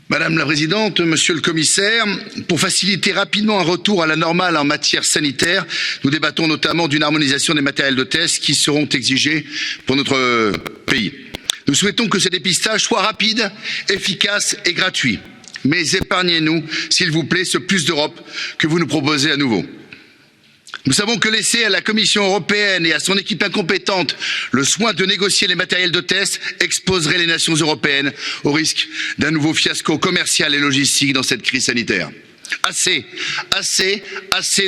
Madame la Présidente, Monsieur le Commissaire, pour faciliter rapidement un retour à la normale en matière sanitaire, nous débattons notamment d'une harmonisation des matériels de test qui seront exigés pour notre pays. Nous souhaitons que ce dépistage soit rapide, efficace et gratuit. Mais épargnez-nous, s'il vous plaît, ce plus d'Europe que vous nous proposez à nouveau. Nous savons que laisser à la Commission européenne et à son équipe incompétente le soin de négocier les matériels de test exposerait les nations européennes au risque d'un nouveau fiasco commercial et logistique dans cette crise sanitaire. Assez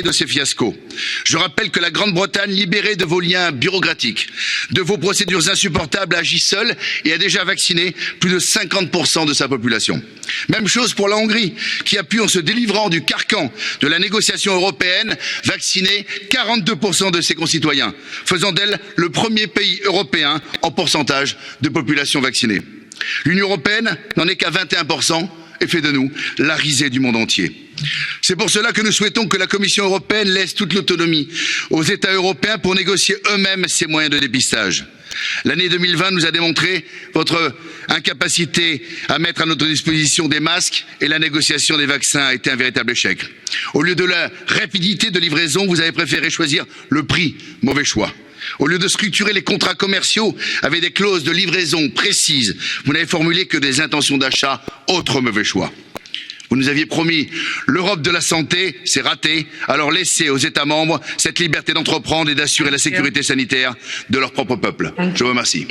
de ces fiascos. Je rappelle que la Grande-Bretagne, libérée de vos liens bureaucratiques, de vos procédures insupportables, agit seule et a déjà vacciné plus de 50% de sa population. Même chose pour la Hongrie, qui a pu, en se délivrant du carcan de la négociation européenne, vacciner 42% de ses concitoyens, faisant d'elle le premier pays européen en pourcentage de population vaccinée. L'Union européenne n'en est qu'à 21%. Et fait de nous la risée du monde entier. C'est pour cela que nous souhaitons que la Commission européenne laisse toute l'autonomie aux États européens pour négocier eux-mêmes ces moyens de dépistage. L'année 2020 nous a démontré votre incapacité à mettre à notre disposition des masques et la négociation des vaccins a été un véritable échec. Au lieu de la rapidité de livraison, vous avez préféré choisir le prix, mauvais choix. Au lieu de structurer les contrats commerciaux avec des clauses de livraison précises, vous n'avez formulé que des intentions d'achat, autre mauvais choix. Vous nous aviez promis l'Europe de la santé, c'est raté, alors laissez aux États membres cette liberté d'entreprendre et d'assurer la sécurité sanitaire de leur propre peuple. Je vous remercie.